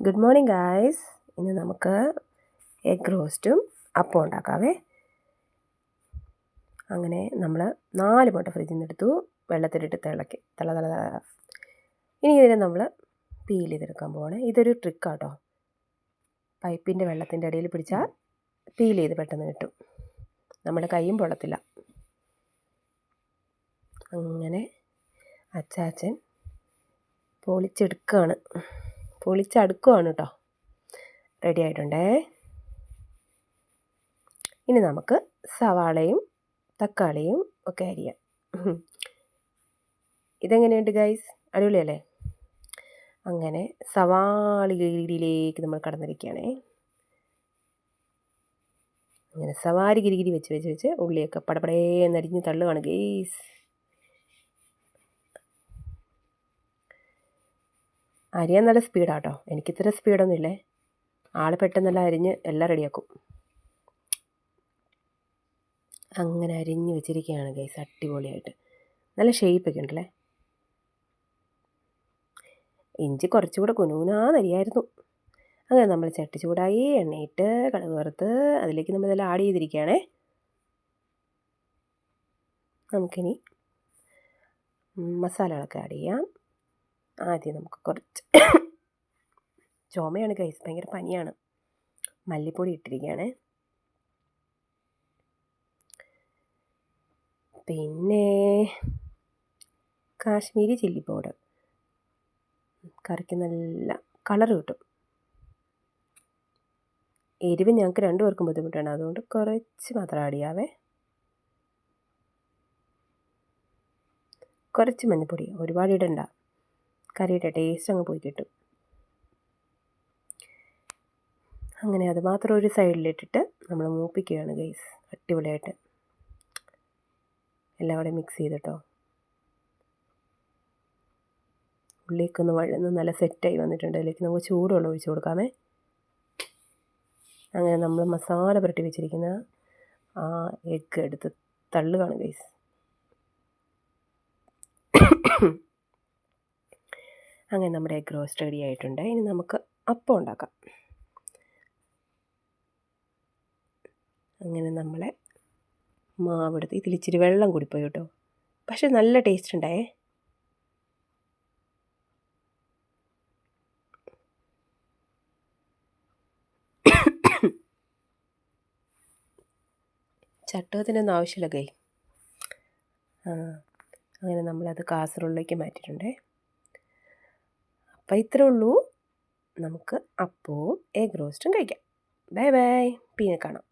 Good morning guys. ഇന്ന് നമുക്ക് egg റോസ്റ്റും അപ്പം ഉണ്ടാക്കാവേ. അങ്ങനെ നമ്മൾ 4 മുട്ട ഫ്രിഡ്ജിൽ നിന്ന് എടുത്തു, വെള്ളത്തിലിട്ട് തിളക്കി തള. ഇനി ഇതിനെ നമ്മൾ പീൽ ചെയ്തെടുക്കാൻ പോവാണ്. ഇതൊരു ട്രിക്കാട്ടോ. പൈപ്പിൻ്റെ വെള്ളത്തിൻ്റെ അടിയിൽ പിടിച്ചാൽ പീൽ ചെയ്ത് പെട്ടെന്ന് കിട്ടും, നമ്മുടെ കൈയും പൊള്ളത്തില്ല. അങ്ങനെ അച്ചാച്ചൻ പൊളിച്ചടുക്കുകയാണ് കേട്ടോ. റെഡി ആയിട്ടുണ്ടേ. ഇനി നമുക്ക് സവാളയും തക്കാളിയും ഒക്കെ അരിയാം. ഇതെങ്ങനെയുണ്ട് ഗൈസ്, അടിപൊളിയല്ലേ? അങ്ങനെ സവാളയിലേക്ക് നമ്മൾ കടന്നിരിക്കുകയാണേ. അങ്ങനെ സവാരി ഗിരിഗിരി വെച്ച് ഉള്ളിയൊക്കെ പടപടേന്നരിഞ്ഞ് തള്ളുകയാണ് ഗൈസ്. അരിയാൻ നല്ല സ്പീഡാട്ടോ. എനിക്കിത്ര സ്പീഡൊന്നും ഇല്ലേ. ആൾ പെട്ടെന്നെല്ലാം അരിഞ്ഞ് എല്ലാം റെഡിയാക്കും. അങ്ങനെ അരിഞ്ഞ് വെച്ചിരിക്കുകയാണ് ഗൈസ്, അടിപൊളിയായിട്ട്. നല്ല ഷേപ്പൊക്കെ ഉണ്ടല്ലേ. ഇഞ്ചി കുറച്ചുകൂടെ കുനുകുനാന്നരിയായിരുന്നു. അങ്ങനെ നമ്മൾ ചട്ടി ചൂടായി, എണ്ണയിട്ട് കടുക് വറുത്ത് അതിലേക്ക് നമ്മൾ ഇതെല്ലാം ആഡ് ചെയ്തിരിക്കുകയാണേ. നമുക്കിനി മസാലകളൊക്കെ ആഡ് ചെയ്യാം. ആദ്യം നമുക്ക് കുറച്ച് ചുമയാണ് ഗൈസ്, ഭയങ്കര പനിയാണ്. മല്ലിപ്പൊടി ഇട്ടിരിക്കുകയാണ്. പിന്നെ കാശ്മീരി ചില്ലി പൗഡർ, കറിക്ക് നല്ല കളർ കിട്ടും. എരിവ് ഞങ്ങൾക്ക് 2 പേർക്കും ബുദ്ധിമുട്ടാണ്, അതുകൊണ്ട് കുറച്ച് മാത്രം ആഡ് ചെയ്യാവേ. കുറച്ച് മഞ്ഞൾപ്പൊടി, ഒരുപാട് ഇടണ്ട, കറിയുടെ ടേസ്റ്റ് അങ്ങ് പോയി കിട്ടും. അങ്ങനെ അത് മാത്രം ഒരു സൈഡിലിട്ടിട്ട് നമ്മൾ മൂപ്പിക്കുകയാണ് ഗൈസ്, അടിപൊളിയായിട്ട്. എല്ലാം കൂടെ മിക്സ് ചെയ്തിട്ടോ. ഉള്ളിലേക്കൊന്ന് വഴന്ന് നല്ല സെറ്റായി വന്നിട്ടുണ്ട്. അതിലേക്ക് നമുക്ക് ചൂടുവെള്ളം ഒഴിച്ച് കൊടുക്കാമേ. അങ്ങനെ നമ്മൾ മസാല പുരട്ടി വെച്ചിരിക്കുന്ന ആ എഗ്ഗ് എടുത്ത് തള്ളുകയാണ് ഗൈസ്. അങ്ങനെ നമ്മുടെ എഗ് റോസ്റ്റ് റെഡി ആയിട്ടുണ്ട്. ഇനി നമുക്ക് അപ്പം ഉണ്ടാക്കാം. അങ്ങനെ നമ്മളെ മാവെടുത്ത് ഇതിലിച്ചിരി വെള്ളം കൂടിപ്പോയി കേട്ടോ, പക്ഷെ നല്ല ടേസ്റ്റ് ഉണ്ടായേ. ചട്ടകത്തിനൊന്നും ആവശ്യമില്ല ഗൈ. അങ്ങനെ നമ്മളത് കാസറോളിലേക്ക് മാറ്റിയിട്ടുണ്ടേ. അപ്പം ഇത്രേ ഉള്ളൂ. നമുക്ക് അപ്പവും എഗ് റോസ്റ്റും കഴിക്കാം. ബൈ ബൈ, പിന്നെ കാണാം.